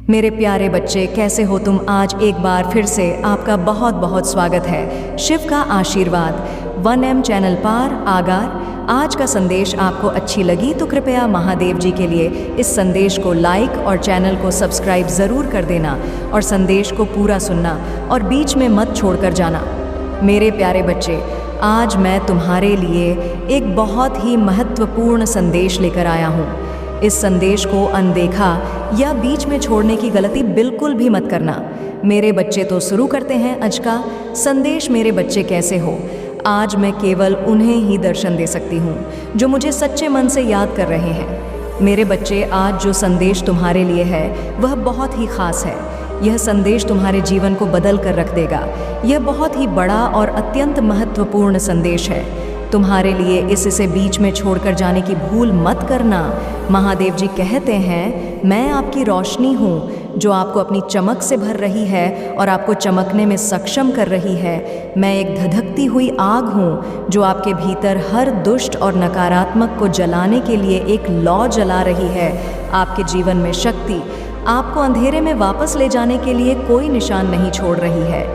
मेरे प्यारे बच्चे, कैसे हो तुम? आज एक बार फिर से आपका बहुत बहुत स्वागत है शिव का आशीर्वाद 1M चैनल पर आगार। आज का संदेश आपको अच्छी लगी तो कृपया महादेव जी के लिए इस संदेश को लाइक और चैनल को सब्सक्राइब ज़रूर कर देना और संदेश को पूरा सुनना और बीच में मत छोड़कर जाना। मेरे प्यारे बच्चे, आज मैं तुम्हारे लिए एक बहुत ही महत्वपूर्ण संदेश लेकर आया हूँ। इस संदेश को अनदेखा या बीच में छोड़ने की गलती बिल्कुल भी मत करना। मेरे बच्चे, तो शुरू करते हैं आज का संदेश। मेरे बच्चे कैसे हो? आज मैं केवल उन्हें ही दर्शन दे सकती हूँ जो मुझे सच्चे मन से याद कर रहे हैं। मेरे बच्चे, आज जो संदेश तुम्हारे लिए है वह बहुत ही खास है। यह संदेश तुम्हारे जीवन को बदल कर रख देगा। यह बहुत ही बड़ा और अत्यंत महत्वपूर्ण संदेश है तुम्हारे लिए। इसे बीच में छोड़कर जाने की भूल मत करना। महादेव जी कहते हैं, मैं आपकी रोशनी हूँ जो आपको अपनी चमक से भर रही है और आपको चमकने में सक्षम कर रही है। मैं एक धधकती हुई आग हूँ जो आपके भीतर हर दुष्ट और नकारात्मक को जलाने के लिए एक लौ जला रही है। आपके जीवन में शक्ति, आपको अंधेरे में वापस ले जाने के लिए कोई निशान नहीं छोड़ रही है।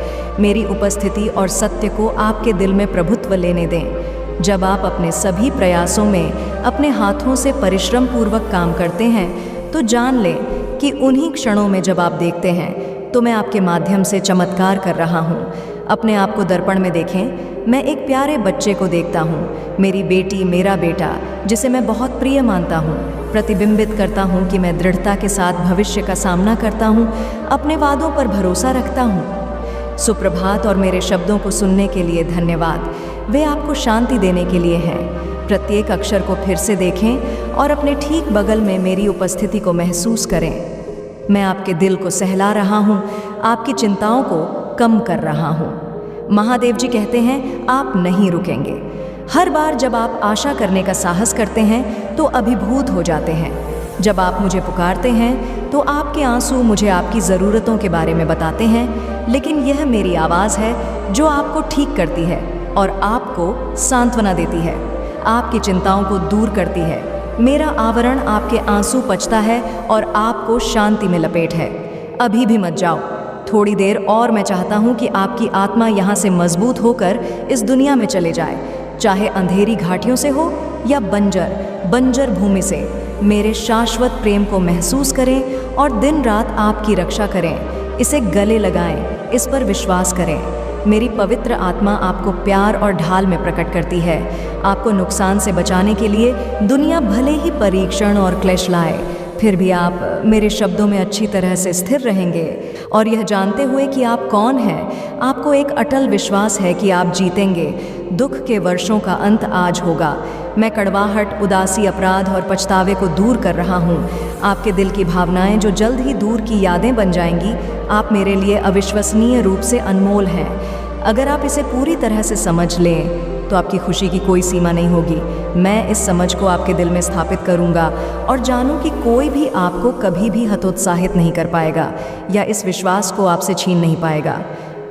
मेरी उपस्थिति और सत्य को आपके दिल में प्रभुत्व लेने दें। जब आप अपने सभी प्रयासों में अपने हाथों से परिश्रम पूर्वक काम करते हैं तो जान लें कि उन्हीं क्षणों में जब आप देखते हैं तो मैं आपके माध्यम से चमत्कार कर रहा हूँ। अपने आप को दर्पण में देखें। मैं एक प्यारे बच्चे को देखता हूँ, मेरी बेटी, मेरा बेटा, जिसे मैं बहुत प्रिय मानता हूँ। प्रतिबिंबित करता हूँ कि मैं दृढ़ता के साथ भविष्य का सामना करता हूँ, अपने वादों पर भरोसा रखता हूँ। सुप्रभात और मेरे शब्दों को सुनने के लिए धन्यवाद। वे आपको शांति देने के लिए हैं। प्रत्येक अक्षर को फिर से देखें और अपने ठीक बगल में मेरी उपस्थिति को महसूस करें। मैं आपके दिल को सहला रहा हूँ, आपकी चिंताओं को कम कर रहा हूँ। महादेव जी कहते हैं, आप नहीं रुकेंगे। हर बार जब आप आशा करने का साहस करते हैं तो अभिभूत हो जाते हैं। जब आप मुझे पुकारते हैं तो आपके आंसू मुझे आपकी ज़रूरतों के बारे में बताते हैं, लेकिन यह मेरी आवाज़ है जो आपको ठीक करती है और आपको सांत्वना देती है, आपकी चिंताओं को दूर करती है। मेरा आवरण आपके आंसू पचता है और आपको शांति में लपेट है। अभी भी मत जाओ, थोड़ी देर और। मैं चाहता हूँ कि आपकी आत्मा यहाँ से मजबूत होकर इस दुनिया में चले जाए, चाहे अंधेरी घाटियों से हो या बंजर भूमि से। मेरे शाश्वत प्रेम को महसूस करें और दिन रात आपकी रक्षा करें। इसे गले लगाएं, इस पर विश्वास करें। मेरी पवित्र आत्मा आपको प्यार और ढाल में प्रकट करती है। आपको नुकसान से बचाने के लिए दुनिया भले ही परीक्षण और क्लेश लाए, फिर भी आप मेरे शब्दों में अच्छी तरह से स्थिर रहेंगे। और यह जानते हुए कि आप कौन हैं, आपको एक अटल विश्वास है कि आप जीतेंगे। दुख के वर्षों का अंत आज होगा। मैं कड़वाहट, उदासी, अपराध और पछतावे को दूर कर रहा हूँ। आपके दिल की भावनाएं जो जल्द ही दूर की यादें बन जाएंगी। आप मेरे लिए अविश्वसनीय रूप से अनमोल हैं। अगर आप इसे पूरी तरह से समझ लें तो आपकी खुशी की कोई सीमा नहीं होगी। मैं इस समझ को आपके दिल में स्थापित करूंगा और जानूं कि कोई भी आपको कभी भी हतोत्साहित नहीं कर पाएगा या इस विश्वास को आपसे छीन नहीं पाएगा।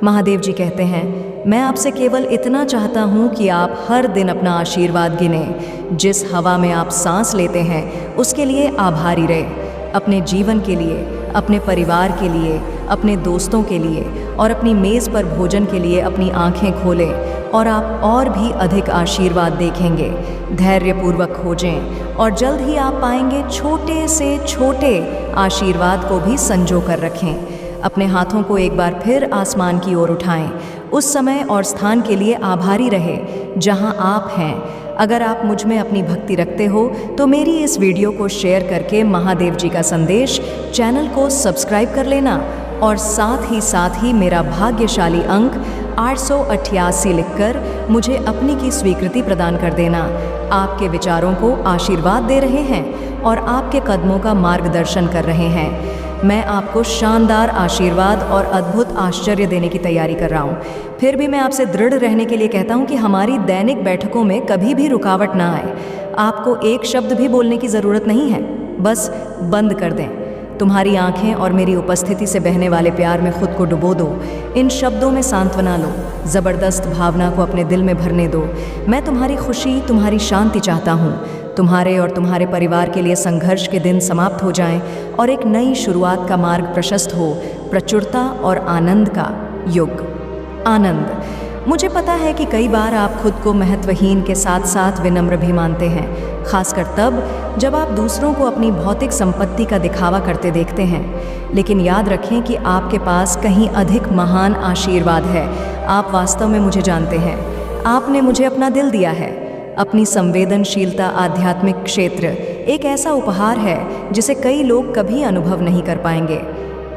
महादेव जी कहते हैं, मैं आपसे केवल इतना चाहता हूँ कि आप हर दिन अपना आशीर्वाद गिनें। जिस हवा में आप सांस लेते हैं उसके लिए आभारी रहें। अपने जीवन के लिए, अपने परिवार के लिए, अपने दोस्तों के लिए और अपनी मेज़ पर भोजन के लिए अपनी आंखें खोलें और आप और भी अधिक आशीर्वाद देखेंगे। धैर्यपूर्वक खोजें और जल्द ही आप पाएंगे। छोटे से छोटे आशीर्वाद को भी संजो कर रखें। अपने हाथों को एक बार फिर आसमान की ओर उठाएं। उस समय और स्थान के लिए आभारी रहे जहां आप हैं। अगर आप मुझ में अपनी भक्ति रखते हो तो मेरी इस वीडियो को शेयर करके महादेव जी का संदेश चैनल को सब्सक्राइब कर लेना और साथ ही मेरा भाग्यशाली अंक 888 लिखकर मुझे अपनी की स्वीकृति प्रदान कर देना। आपके विचारों को आशीर्वाद दे रहे हैं और आपके कदमों का मार्गदर्शन कर रहे हैं। मैं आपको शानदार आशीर्वाद और अद्भुत आश्चर्य देने की तैयारी कर रहा हूँ। फिर भी मैं आपसे दृढ़ रहने के लिए कहता हूँ कि हमारी दैनिक बैठकों में कभी भी रुकावट ना आए। आपको एक शब्द भी बोलने की ज़रूरत नहीं है, बस बंद कर दें। तुम्हारी आंखें और मेरी उपस्थिति से बहने वाले प्यार में खुद को डुबो दो। इन शब्दों में सांत्वना लो, ज़बरदस्त भावना को अपने दिल में भरने दो। मैं तुम्हारी खुशी, तुम्हारी शांति चाहता हूँ। तुम्हारे और तुम्हारे परिवार के लिए संघर्ष के दिन समाप्त हो जाएं और एक नई शुरुआत का मार्ग प्रशस्त हो, प्रचुरता और आनंद का युग। आनंद। मुझे पता है कि कई बार आप खुद को महत्वहीन के साथ साथ विनम्र भी मानते हैं, खासकर तब जब आप दूसरों को अपनी भौतिक संपत्ति का दिखावा करते देखते हैं। लेकिन याद रखें कि आपके पास कहीं अधिक महान आशीर्वाद है। आप वास्तव में मुझे जानते हैं। आपने मुझे अपना दिल दिया है। अपनी संवेदनशीलता आध्यात्मिक क्षेत्र एक ऐसा उपहार है जिसे कई लोग कभी अनुभव नहीं कर पाएंगे।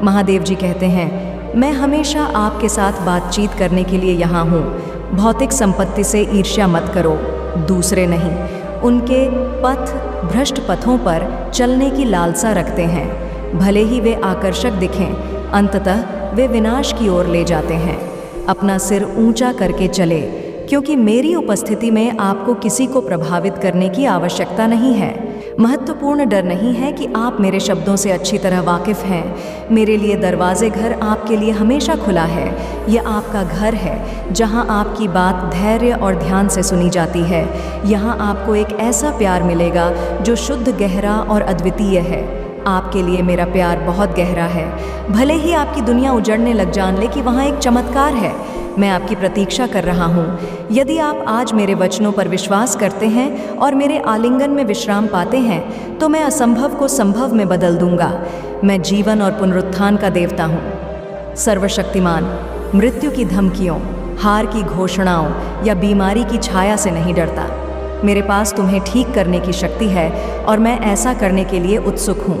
महादेव जी कहते हैं, मैं हमेशा आपके साथ बातचीत करने के लिए यहाँ हूँ। भौतिक संपत्ति से ईर्ष्या मत करो, दूसरे नहीं। उनके पथ भ्रष्ट पथों पर चलने की लालसा रखते हैं। भले ही वे आकर्षक दिखें, अंततः वे विनाश की ओर ले जाते हैं। अपना सिर ऊंचा करके चले, क्योंकि मेरी उपस्थिति में आपको किसी को प्रभावित करने की आवश्यकता नहीं है। महत्वपूर्ण डर नहीं है कि आप मेरे शब्दों से अच्छी तरह वाकिफ़ हैं। मेरे लिए दरवाजे घर आपके लिए हमेशा खुला है। यह आपका घर है जहां आपकी बात धैर्य और ध्यान से सुनी जाती है। यहां आपको एक ऐसा प्यार मिलेगा जो शुद्ध, गहरा और अद्वितीय है। आपके लिए मेरा प्यार बहुत गहरा है। भले ही आपकी दुनिया उजड़ने लग जान ले कि वहाँ एक चमत्कार है। मैं आपकी प्रतीक्षा कर रहा हूँ। यदि आप आज मेरे वचनों पर विश्वास करते हैं और मेरे आलिंगन में विश्राम पाते हैं, तो मैं असंभव को संभव में बदल दूंगा। मैं जीवन और पुनरुत्थान का देवता हूँ, सर्वशक्तिमान। मृत्यु की धमकियों, हार की घोषणाओं या बीमारी की छाया से नहीं डरता। मेरे पास तुम्हें ठीक करने की शक्ति है और मैं ऐसा करने के लिए उत्सुक हूँ।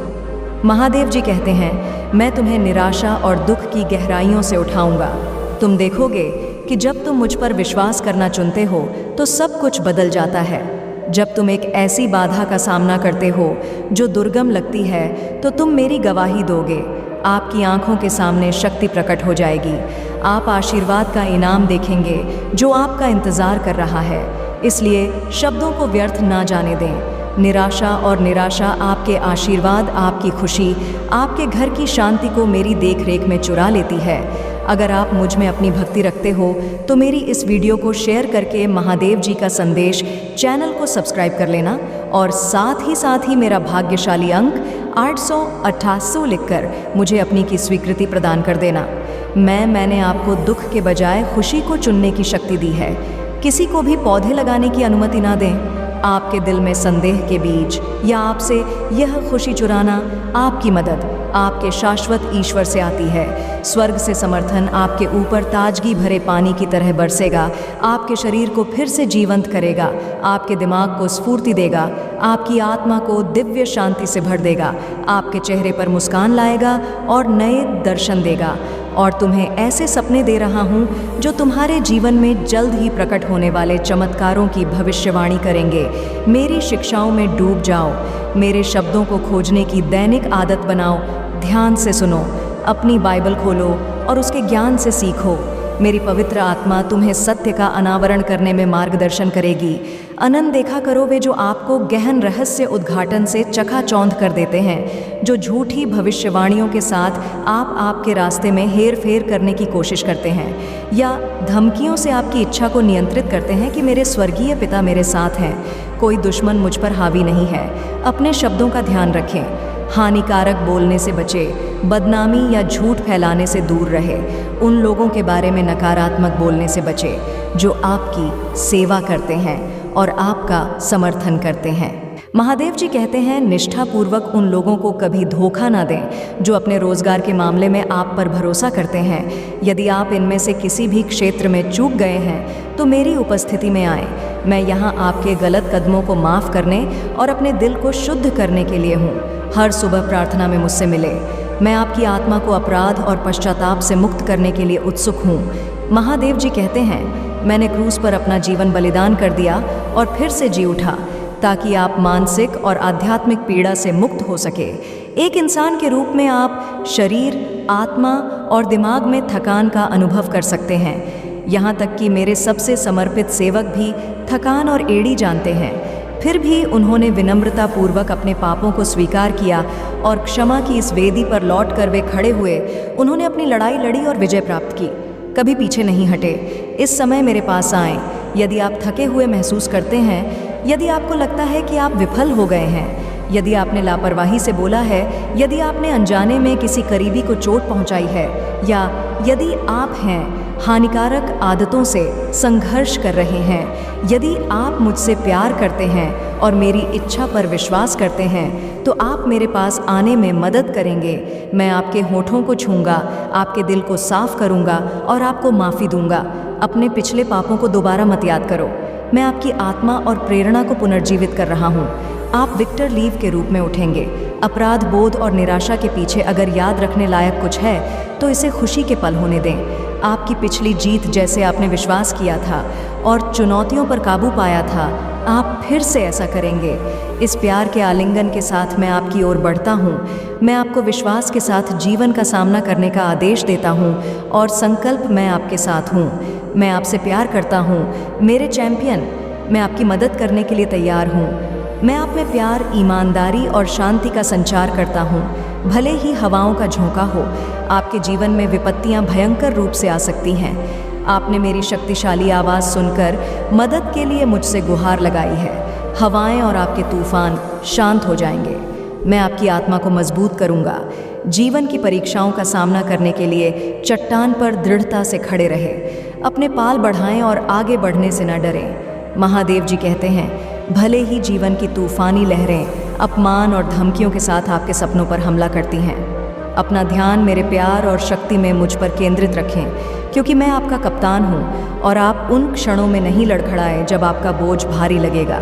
महादेव जी कहते हैं, मैं तुम्हें निराशा और दुख की गहराइयों से उठाऊंगा। तुम देखोगे कि जब तुम मुझ पर विश्वास करना चुनते हो तो सब कुछ बदल जाता है। जब तुम एक ऐसी बाधा का सामना करते हो जो दुर्गम लगती है, तो तुम मेरी गवाही दोगे। आपकी आंखों के सामने शक्ति प्रकट हो जाएगी। आप आशीर्वाद का इनाम देखेंगे जो आपका इंतज़ार कर रहा है। इसलिए शब्दों को व्यर्थ ना जाने दें। निराशा और निराशा आपके आशीर्वाद, आपकी खुशी, आपके घर की शांति को मेरी देखरेख में चुरा लेती है। अगर आप मुझ में अपनी भक्ति रखते हो तो मेरी इस वीडियो को शेयर करके महादेव जी का संदेश चैनल को सब्सक्राइब कर लेना और साथ ही मेरा भाग्यशाली अंक 888 लिखकर मुझे अपनी की स्वीकृति प्रदान कर देना। मैंने आपको दुख के बजाय खुशी को चुनने की शक्ति दी है। किसी को भी पौधे लगाने की अनुमति ना दें। आपके दिल में संदेह के बीज या आपसे यह खुशी चुराना, आपकी मदद आपके शाश्वत ईश्वर से आती है। स्वर्ग से समर्थन आपके ऊपर ताजगी भरे पानी की तरह बरसेगा। आपके शरीर को फिर से जीवंत करेगा, आपके दिमाग को स्फूर्ति देगा, आपकी आत्मा को दिव्य शांति से भर देगा, आपके चेहरे पर मुस्कान लाएगा और नए दर्शन देगा। और तुम्हें ऐसे सपने दे रहा हूँ जो तुम्हारे जीवन में जल्द ही प्रकट होने वाले चमत्कारों की भविष्यवाणी करेंगे। मेरी शिक्षाओं में डूब जाओ। मेरे शब्दों को खोजने की दैनिक आदत बनाओ। ध्यान से सुनो, अपनी बाइबल खोलो और उसके ज्ञान से सीखो। मेरी पवित्र आत्मा तुम्हें सत्य का अनावरण करने में मार्गदर्शन करेगी। अनंत देखा करो वे जो आपको गहन रहस्य उद्घाटन से चकाचौंध कर देते हैं, जो झूठी भविष्यवाणियों के साथ आपके रास्ते में हेर फेर करने की कोशिश करते हैं या धमकियों से आपकी इच्छा को नियंत्रित करते हैं कि मेरे स्वर्गीय पिता मेरे साथ हैं। कोई दुश्मन मुझ पर हावी नहीं है। अपने शब्दों का ध्यान रखें। हानिकारक बोलने से बचे, बदनामी या झूठ फैलाने से दूर रहे। उन लोगों के बारे में नकारात्मक बोलने से बचे जो आपकी सेवा करते हैं और आपका समर्थन करते हैं। महादेव जी कहते हैं, निष्ठापूर्वक उन लोगों को कभी धोखा ना दें जो अपने रोजगार के मामले में आप पर भरोसा करते हैं। यदि आप इनमें से किसी भी क्षेत्र में चूक गए हैं तो मेरी उपस्थिति में आए। मैं यहाँ आपके गलत कदमों को माफ़ करने और अपने दिल को शुद्ध करने के लिए हूँ। हर सुबह प्रार्थना में मुझसे मिले। मैं आपकी आत्मा को अपराध और पश्चाताप से मुक्त करने के लिए उत्सुक हूँ। महादेव जी कहते हैं, मैंने क्रूस पर अपना जीवन बलिदान कर दिया और फिर से जी उठा ताकि आप मानसिक और आध्यात्मिक पीड़ा से मुक्त हो सके। एक इंसान के रूप में आप शरीर, आत्मा और दिमाग में थकान का अनुभव कर सकते हैं। यहाँ तक कि मेरे सबसे समर्पित सेवक भी थकान और एड़ी जानते हैं। फिर भी उन्होंने विनम्रतापूर्वक अपने पापों को स्वीकार किया और क्षमा की इस वेदी पर लौट कर वे खड़े हुए। उन्होंने अपनी लड़ाई लड़ी और विजय प्राप्त की, कभी पीछे नहीं हटे। इस समय मेरे पास आएं। यदि आप थके हुए महसूस करते हैं, यदि आपको लगता है कि आप विफल हो गए हैं, यदि आपने लापरवाही से बोला है, यदि आपने अनजाने में किसी करीबी को चोट पहुंचाई है, या यदि आप हैं हानिकारक आदतों से संघर्ष कर रहे हैं, यदि आप मुझसे प्यार करते हैं और मेरी इच्छा पर विश्वास करते हैं, तो आप मेरे पास आने में मदद करेंगे। मैं आपके होठों को छूंगा, आपके दिल को साफ करूंगा और आपको माफ़ी दूंगा। अपने पिछले पापों को दोबारा मत याद करो। मैं आपकी आत्मा और प्रेरणा को पुनर्जीवित कर रहा हूँ। आप विक्टर लीव के रूप में उठेंगे। अपराध बोध और निराशा के पीछे अगर याद रखने लायक कुछ है तो इसे खुशी के पल होने दें। आपकी पिछली जीत, जैसे आपने विश्वास किया था और चुनौतियों पर काबू पाया था, आप फिर से ऐसा करेंगे। इस प्यार के आलिंगन के साथ मैं आपकी ओर बढ़ता हूँ। मैं आपको विश्वास के साथ जीवन का सामना करने का आदेश देता हूँ और संकल्प मैं आपके साथ हूँ। मैं आपसे प्यार करता हूँ मेरे चैंपियन। मैं आपकी मदद करने के लिए तैयार हूँ। मैं आप में प्यार, ईमानदारी और शांति का संचार करता हूँ। भले ही हवाओं का झोंका हो, आपके जीवन में विपत्तियाँ भयंकर रूप से आ सकती हैं। आपने मेरी शक्तिशाली आवाज़ सुनकर मदद के लिए मुझसे गुहार लगाई है। हवाएं और आपके तूफान शांत हो जाएंगे। मैं आपकी आत्मा को मजबूत करूँगा। जीवन की परीक्षाओं का सामना करने के लिए चट्टान पर दृढ़ता से खड़े रहे। अपने पाल बढ़ाएं और आगे बढ़ने से न डरें। महादेव जी कहते हैं, भले ही जीवन की तूफानी लहरें अपमान और धमकियों के साथ आपके सपनों पर हमला करती हैं, अपना ध्यान मेरे प्यार और शक्ति में मुझ पर केंद्रित रखें, क्योंकि मैं आपका कप्तान हूँ और आप उन क्षणों में नहीं लड़खड़ाएं जब आपका बोझ भारी लगेगा।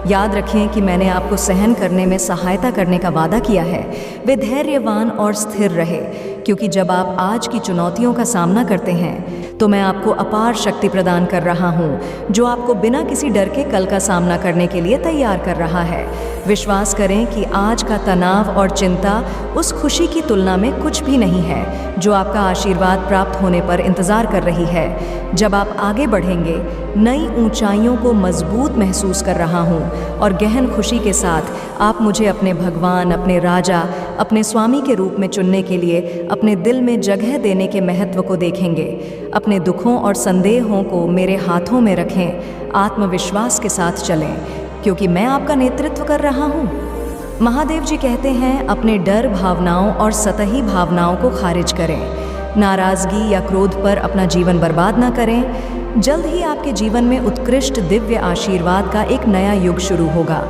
याद रखें कि मैंने आपको सहन करने में सहायता करने का वादा किया है। वे धैर्यवान और स्थिर रहे, क्योंकि जब आप आज की चुनौतियों का सामना करते हैं तो मैं आपको अपार शक्ति प्रदान कर रहा हूँ, जो आपको बिना किसी डर के कल का सामना करने के लिए तैयार कर रहा है। विश्वास करें कि आज का तनाव और चिंता उस खुशी की तुलना में कुछ भी नहीं है जो आपका आशीर्वाद प्राप्त होने पर इंतज़ार कर रही है। जब आप आगे बढ़ेंगे, नई ऊंचाइयों को मजबूत महसूस कर रहा हूँ और गहन खुशी के साथ आप मुझे अपने भगवान, अपने राजा, अपने स्वामी के रूप में चुनने के लिए अपने दिल में जगह देने के महत्व को देखेंगे। अपने दुखों और संदेहों को मेरे हाथों में रखें। आत्मविश्वास के साथ चलें, क्योंकि मैं आपका नेतृत्व कर रहा हूँ। महादेव जी कहते हैं, अपने डर, भावनाओं और सतही भावनाओं को खारिज करें। नाराज़गी या क्रोध पर अपना जीवन बर्बाद ना करें। जल्द ही आपके जीवन में उत्कृष्ट दिव्य आशीर्वाद का एक नया युग शुरू होगा।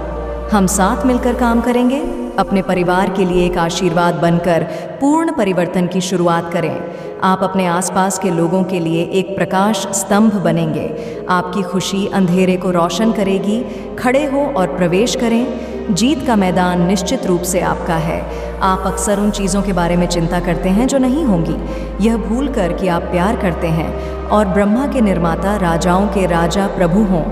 हम साथ मिलकर काम करेंगे। अपने परिवार के लिए एक आशीर्वाद बनकर पूर्ण परिवर्तन की शुरुआत करें। आप अपने आसपास के लोगों के लिए एक प्रकाश स्तंभ बनेंगे। आपकी खुशी अंधेरे को रोशन करेगी। खड़े हो और प्रवेश करें। जीत का मैदान निश्चित रूप से आपका है। आप अक्सर उन चीज़ों के बारे में चिंता करते हैं जो नहीं होंगी, यह भूल कर कि आप प्यार करते हैं और ब्रह्मा के निर्माता, राजाओं के राजा, प्रभु हों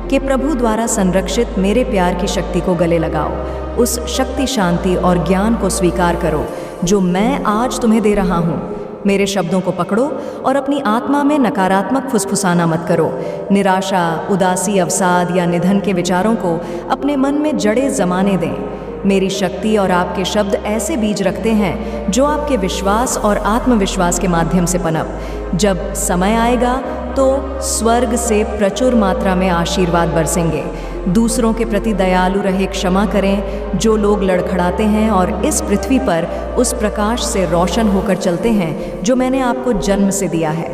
के प्रभु द्वारा संरक्षित मेरे प्यार की शक्ति को गले लगाओ। उस शक्ति, शांति और ज्ञान को स्वीकार करो जो मैं आज तुम्हें दे रहा हूँ। मेरे शब्दों को पकड़ो और अपनी आत्मा में नकारात्मक फुसफुसाना मत करो। निराशा, उदासी, अवसाद या निधन के विचारों को अपने मन में जड़ें जमाने दें। मेरी शक्ति और आपके शब्द ऐसे बीज रखते हैं जो आपके विश्वास और आत्मविश्वास के माध्यम से पनप। जब समय आएगा तो स्वर्ग से प्रचुर मात्रा में आशीर्वाद बरसेंगे। दूसरों के प्रति दयालु रहे, क्षमा करें जो लोग लड़खड़ाते हैं और इस पृथ्वी पर उस प्रकाश से रोशन होकर चलते हैं जो मैंने आपको जन्म से दिया है।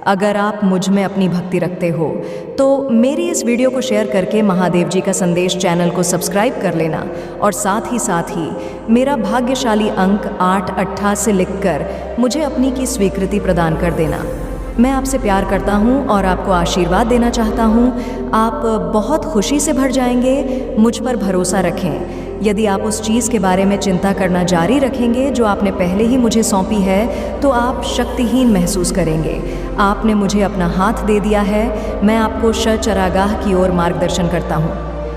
अगर आप मुझ में अपनी भक्ति रखते हो तो मेरी इस वीडियो को शेयर करके महादेव जी का संदेश चैनल को सब्सक्राइब कर लेना और साथ ही मेरा भाग्यशाली अंक 8 से लिखकर मुझे अपनी की स्वीकृति प्रदान कर देना। मैं आपसे प्यार करता हूँ और आपको आशीर्वाद देना चाहता हूँ। आप बहुत खुशी से भर जाएंगे। मुझ पर भरोसा रखें। यदि आप उस चीज़ के बारे में चिंता करना जारी रखेंगे जो आपने पहले ही मुझे सौंपी है, तो आप शक्तिहीन महसूस करेंगे। आपने मुझे अपना हाथ दे दिया है। मैं आपको शचरागाह की ओर मार्गदर्शन करता हूँ।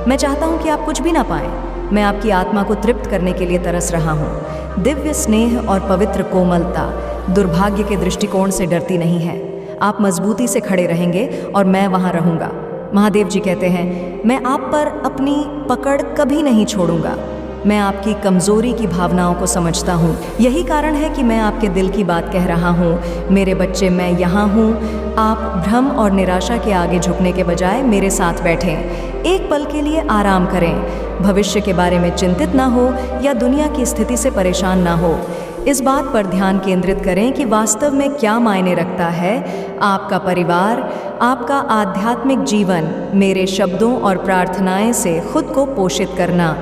मैं चाहता हूँ कि आप कुछ भी ना पाएं। मैं आपकी आत्मा को तृप्त करने के लिए तरस रहा हूँ। दिव्य स्नेह और पवित्र कोमलता दुर्भाग्य के दृष्टिकोण से डरती नहीं है। आप मजबूती से खड़े रहेंगे और मैं वहाँ रहूँगा। महादेव जी कहते हैं, मैं आप पर अपनी पकड़ कभी नहीं छोड़ूंगा। मैं आपकी कमज़ोरी की भावनाओं को समझता हूँ। यही कारण है कि मैं आपके दिल की बात कह रहा हूँ। मेरे बच्चे, मैं यहाँ हूँ। आप भ्रम और निराशा के आगे झुकने के बजाय मेरे साथ बैठें। एक पल के लिए आराम करें। भविष्य के बारे में चिंतित ना हो या दुनिया की स्थिति से परेशान ना हो। इस बात पर ध्यान केंद्रित करें कि वास्तव में क्या मायने रखता है आपका परिवार, आपका आध्यात्मिक जीवन, मेरे शब्दों और प्रार्थनाएं से खुद को पोषित करना,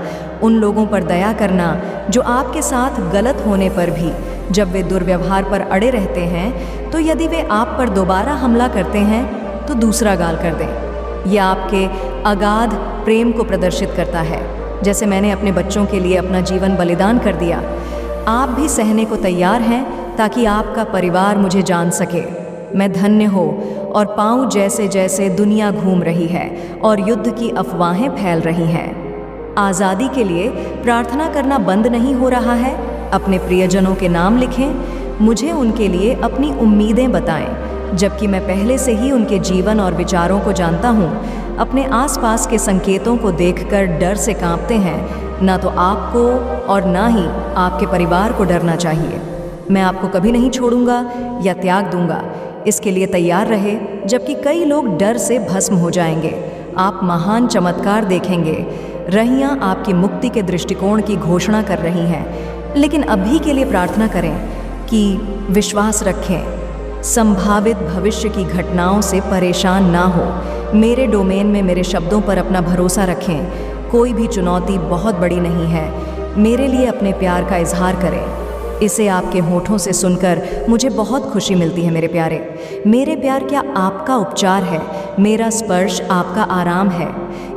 उन लोगों पर दया करना जो आपके साथ गलत होने पर भी जब वे दुर्व्यवहार पर अड़े रहते हैं, तो यदि वे आप पर दोबारा हमला करते हैं तो दूसरा गाल कर दें। यह आपके अगाध प्रेम को प्रदर्शित करता है। जैसे मैंने अपने बच्चों के लिए अपना जीवन बलिदान कर दिया, आप भी सहने को तैयार हैं ताकि आपका परिवार मुझे जान सके। मैं धन्य हो और पाऊँ जैसे जैसे दुनिया घूम रही है और युद्ध की अफवाहें फैल रही हैं। आज़ादी के लिए प्रार्थना करना बंद नहीं हो रहा है। अपने प्रियजनों के नाम लिखें, मुझे उनके लिए अपनी उम्मीदें बताएं, जबकि मैं पहले से ही उनके जीवन और विचारों को जानता हूँ। अपने आसपास के संकेतों को देखकर डर से कांपते हैं। ना तो आपको और ना ही आपके परिवार को डरना चाहिए। मैं आपको कभी नहीं छोड़ूंगा या त्याग दूंगा। इसके लिए तैयार रहे। जबकि कई लोग डर से भस्म हो जाएंगे, आप महान चमत्कार देखेंगे। रहियां आपकी मुक्ति के दृष्टिकोण की घोषणा कर रही हैं। लेकिन अभी के लिए प्रार्थना करें कि विश्वास रखें, संभावित भविष्य की घटनाओं से परेशान ना हो। मेरे डोमेन में मेरे शब्दों पर अपना भरोसा रखें। कोई भी चुनौती बहुत बड़ी नहीं है। मेरे लिए अपने प्यार का इजहार करें। इसे आपके होठों से सुनकर मुझे बहुत खुशी मिलती है। मेरे प्यारे, मेरे प्यार क्या आपका उपचार है। मेरा स्पर्श आपका आराम है।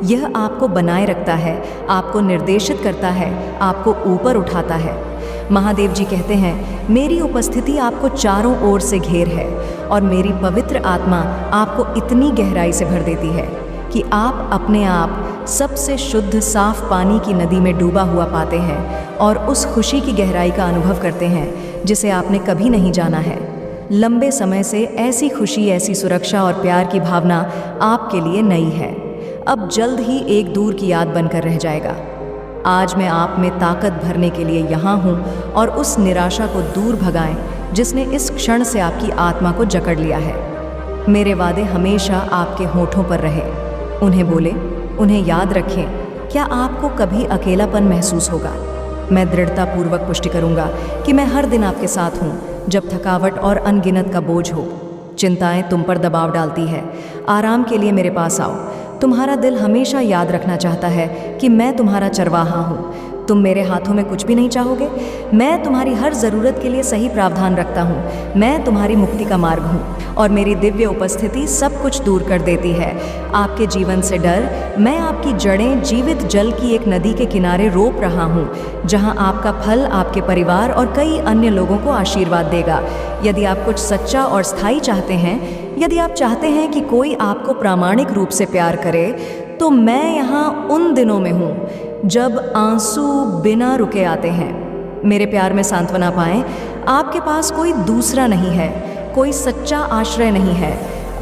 यह आपको बनाए रखता है, आपको निर्देशित करता है, आपको ऊपर उठाता है। महादेव जी कहते हैं, मेरी उपस्थिति आपको चारों ओर से घेर है और मेरी पवित्र आत्मा आपको इतनी गहराई से भर देती है कि आप अपने आप सबसे शुद्ध साफ पानी की नदी में डूबा हुआ पाते हैं और उस खुशी की गहराई का अनुभव करते हैं जिसे आपने कभी नहीं जाना है। लंबे समय से ऐसी खुशी, ऐसी सुरक्षा और प्यार की भावना आपके लिए नई है। अब जल्द ही एक दूर की याद बनकर रह जाएगा। आज मैं आप में ताकत भरने के लिए यहाँ हूँ और उस निराशा को दूर भगाएं जिसने इस क्षण से आपकी आत्मा को जकड़ लिया है। मेरे वादे हमेशा आपके होठों पर रहे। उन्हें बोले, उन्हें याद रखें। क्या आपको कभी अकेलापन महसूस होगा? मैं दृढ़तापूर्वक पुष्टि करूंगा कि मैं हर दिन आपके साथ हूँ। जब थकावट और अनगिनत का बोझ हो, चिंताएं तुम पर दबाव डालती है, आराम के लिए मेरे पास आओ। तुम्हारा दिल हमेशा याद रखना चाहता है कि मैं तुम्हारा चरवाहा हूँ। तुम मेरे हाथों में कुछ भी नहीं चाहोगे। मैं तुम्हारी हर ज़रूरत के लिए सही प्रावधान रखता हूँ। मैं तुम्हारी मुक्ति का मार्ग हूँ और मेरी दिव्य उपस्थिति सब कुछ दूर कर देती है। आपके जीवन से डर, मैं आपकी जड़ें जीवित जल की एक नदी के किनारे रोप रहा हूँ, जहाँ आपका फल आपके परिवार और कई अन्य लोगों को आशीर्वाद देगा। यदि आप कुछ सच्चा और स्थायी चाहते हैं, यदि आप चाहते हैं कि कोई आपको प्रामाणिक रूप से प्यार करे, तो मैं यहाँ उन दिनों में हूँ जब आंसू बिना रुके आते हैं। मेरे प्यार में सांत्वना पाएं। आपके पास कोई दूसरा नहीं है, कोई सच्चा आश्रय नहीं है।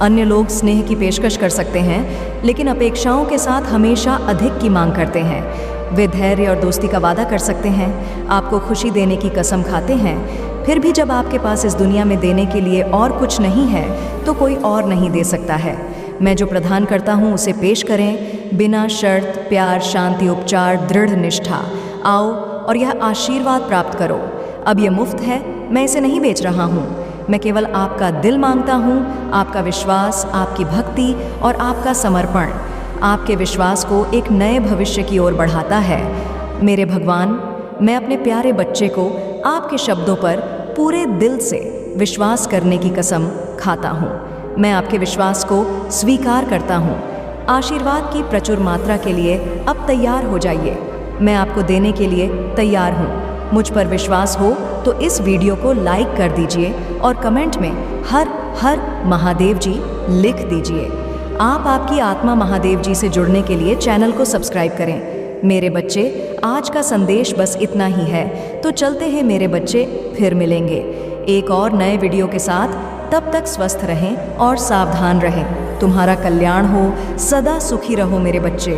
अन्य लोग स्नेह की पेशकश कर सकते हैं, लेकिन अपेक्षाओं के साथ हमेशा अधिक की मांग करते हैं। वे धैर्य और दोस्ती का वादा कर सकते हैं, आपको खुशी देने की कसम खाते हैं। फिर भी जब आपके पास इस दुनिया में देने के लिए और कुछ नहीं है, तो कोई और नहीं दे सकता है। मैं जो प्रदान करता हूँ उसे पेश करें, बिना शर्त, प्यार, शांति, उपचार, दृढ़ निष्ठा। आओ और यह आशीर्वाद प्राप्त करो। अब यह मुफ्त है, मैं इसे नहीं बेच रहा हूँ। मैं केवल आपका दिल मांगता हूँ, आपका विश्वास, आपकी भक्ति और आपका समर्पण आपके विश्वास को एक नए भविष्य की ओर बढ़ाता है। मेरे भगवान, मैं अपने प्यारे बच्चे को आपके शब्दों पर पूरे दिल से विश्वास करने की कसम खाता हूँ। मैं आपके विश्वास को स्वीकार करता हूँ। आशीर्वाद की प्रचुर मात्रा के लिए अब तैयार हो जाइए। मैं आपको देने के लिए तैयार हूँ। मुझ पर विश्वास हो तो इस वीडियो को लाइक कर दीजिए और कमेंट में हर हर महादेव जी लिख दीजिए। आप आपकी आत्मा महादेव जी से जुड़ने के लिए चैनल को सब्सक्राइब करें। मेरे बच्चे, आज का संदेश बस इतना ही है, तो चलते हैं मेरे बच्चे, फिर मिलेंगे एक और नए वीडियो के साथ। तब तक स्वस्थ रहें और सावधान रहें। तुम्हारा कल्याण हो, सदा सुखी रहो मेरे बच्चे।